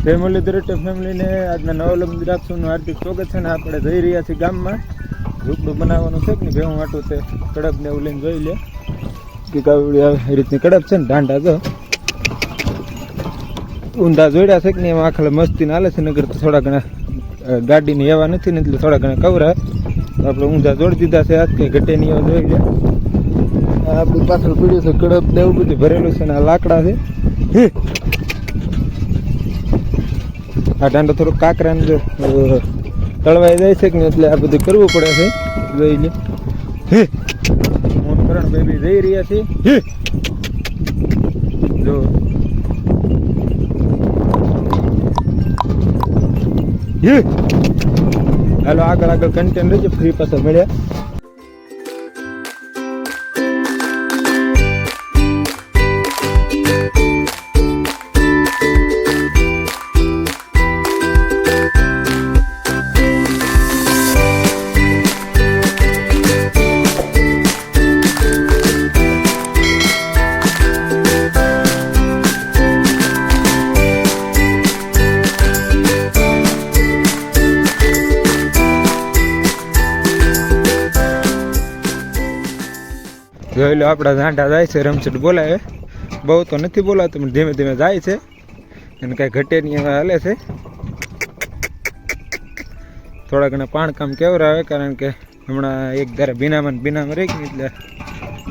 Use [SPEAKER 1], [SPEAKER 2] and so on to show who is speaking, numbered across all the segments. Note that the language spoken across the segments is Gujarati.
[SPEAKER 1] ફેમિલી દરેક ફેમિલીને આજના નવા લગ્ન રાખશું હાર્દિક સ્વાગત છે. ને આપણે જઈ રહ્યા છીએ ગામમાં ઝૂંપડું બનાવવાનું છે કે ને ભેવું વાટું છે કડપ ને એવું લઈને જોઈ લે કે કાવડી આવે એ રીતની કડપ છે ને ઢાંડા તો ઊંધા જોડ્યા છે કે ને એમાં આખા મસ્તી હાલે છે. નગર થોડા ઘણા ગાડીની એવા નથી ને એટલે થોડા ઘણા કવરા આપણે ઊંધા જોડી દીધા છે. આજ કંઈ ઘટે નહીં એવા જોઈ લે. આપણી પાછળ પીડ્યું છે કડપ ને એવું બધું ભરેલું છે ને આ લાકડા છે. આ ઢાંડો થોડોક કાંકરા ને તળવાઈ જાય છે કે ને એટલે આ બધું કરવું પડે છે. જોઈ લે હું કરણ બેબી જઈ રહ્યા છીએ. જો હાલો આગળ આગળ કન્ટેન્ટ રહેજો ફ્રી પાછા મળ્યા. જોઈ લો આપણા ઝાંડા જાય છે. રમછટ બોલાવે બહુ તો નથી બોલાવતો પણ ધીમે ધીમે જાય છે અને કાંઈ ઘટે નહીં એમાં હાલે છે. થોડા ઘણા પાણકામ કેવરા આવે કારણ કે હમણાં એક ધારે ભીનામાં રહી ગઈ એટલે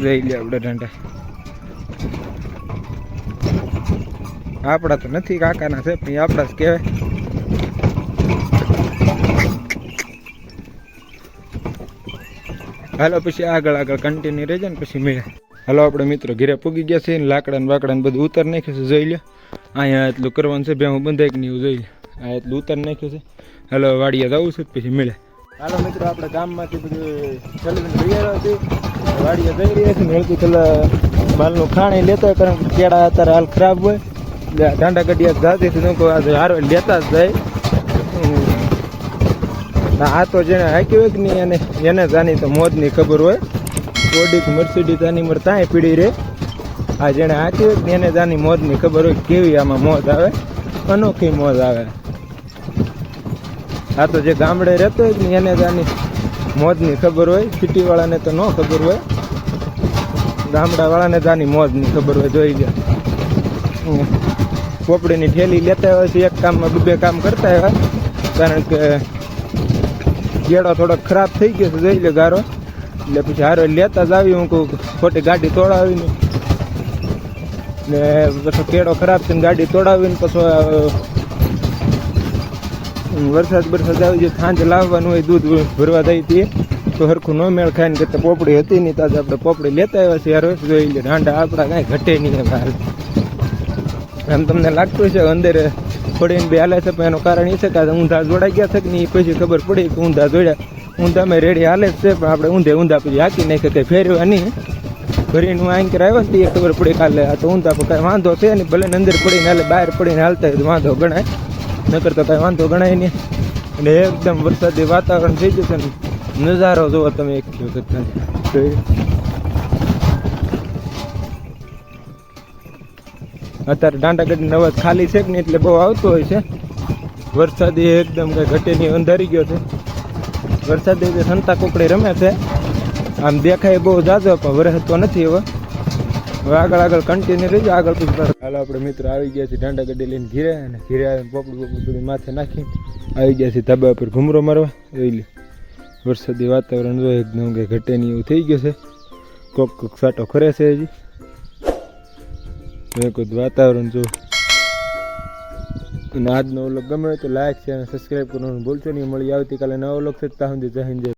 [SPEAKER 1] જોઈ લે આપણે ઝાંડા આપણા તો નથી કાકાના છે પણ આપણા જ કહેવાય. હાલો પછી આગળ કન્ટિન્યુ રહેજો ને પછી મળે. હાલો આપણે મિત્રો ઘરે પૂગી ગયા છે ને લાકડા ને બધું ઉતાર નાખ્યું છે. જોઈ લે અહીંયા એટલું કરવાનું છે ભેહું બંધાય કે નહીં એવું જોઈ લે આ એટલું ઉતાર નાખ્યું છે. હાલો વાડીએ જવું છે પછી મળે. હાલો મિત્રો આપણે ગામમાંથી બધું ચલવીને તૈયાર હતી વાડીએ જઈ રહ્યા છે ને હળતું પેલા માલનું ખાણી લેતા કારણ કે કેળા અત્યારે હાલ ખરાબ હોય એટલે ઢાંડા ગઢિયા જાતી હતી આજે હારો લેતા જ જાય. આ તો જેને હાંક્યું હોય કે નહીં એને જ આની તો મોજની ખબર હોય. ઓડી મર્સિડીઝ આની મર તાંય પીડી રે. આ જેને હાંક્યું હોય કે એને જ આની મોજની ખબર હોય કેવી આમાં મોજ આવે અનોખી મોજ આવે. આ તો જે ગામડે રહેતો હોય કે એને જ આની મોજની ખબર હોય. સિટીવાળાને તો ન ખબર હોય ગામડાવાળાને જ આની મોજની ખબર હોય. જોઈ ગયા પોપડીની ઠેલી લેતા હોય છે એક કામમાં બે કામ કરતા હોય કારણ કે કેળો થોડોક ખરાબ થઈ ગયો છે. જોઈ લે ગારો એટલે પછી હારો લેતા જ આવી હું કહું ખોટી ગાડી તોડાવીને ને પછી કેળો ખરાબ થઈને ગાડી તોડાવીને પછી વરસાદ આવી જાય સાંજે લાવવાનું હોય દૂધ ભરવા દઈ દઈએ તો સરખું ન મેળ ખાઈને કરતાં પોપડી હતી નહીં તો આપણે પોપડી લેતા આવ્યા છીએ. યાર જોઈ લે ઢાંડા આપણા કાંઈ ઘટે નહીં એમ તમને લાગતું છે અંદર થોડીને બે હાલે છે પણ એનું કારણ એ છે કે ઊંધા જોડાઈ ગયા છે કે નહીં પછી ખબર પડી કે ઊંધા જોડ્યા. ઊંધામાં રેડી હાલે જ છે પણ આપણે ઊંધા પછી હાકી નાખે કંઈ ફેરવા નહીં ભરીને હું આંકર આવ્યો ને એ ખબર પડી કાલે આ તો ઊંધા પર કાંઈ વાંધો છે નહીં ભલે અંદર પડીને હાલે બહાર પડીને હાલતા હોય તો વાંધો ગણાય નકર તો કાંઈ વાંધો ગણાય નહીં. અને એકદમ વરસાદી વાતાવરણ થઈ જશે ને નજારો જોવો તમે એક વખત અત્યારે ડાંડાગઢની અવાજ ખાલી છે કે નહીં એટલે બહુ આવતો હોય છે. વરસાદી એકદમ કંઈ ઘટે નહીં અંધારી ગયો છે. વરસાદી જે સંતા કોકડી રમે છે આમ દેખાય બહુ જાજો પણ વરસાદ તો નથી હવે આગળ કન્ટિન્યુ રહીજો આગળ પછી. હાલો આપણે મિત્રો આવી ગયા છીએ ડાંડાગઢી લઈને ઘીરે અને ઘીરે આવીને પોપડું બધું માથે નાખી આવી ગયા છીએ ધાબા પર ઘૂમરો મારવા. જોઈ લે વરસાદી વાતાવરણ જો એકદમ કંઈ ઘટે નહીં એવું થઈ ગયું છે. કોક સાટો ખરે છે હજી કોઈ વાતાવરણ જો. અને આજનો વ્લોગ ગમે તો લાઈક છે અને સબસ્ક્રાઈબ કરવાનું ભૂલશો નહીં. મળી આવતીકાલે નવો વ્લોગ છે ત્યાં સુધી જય હિન્દ જય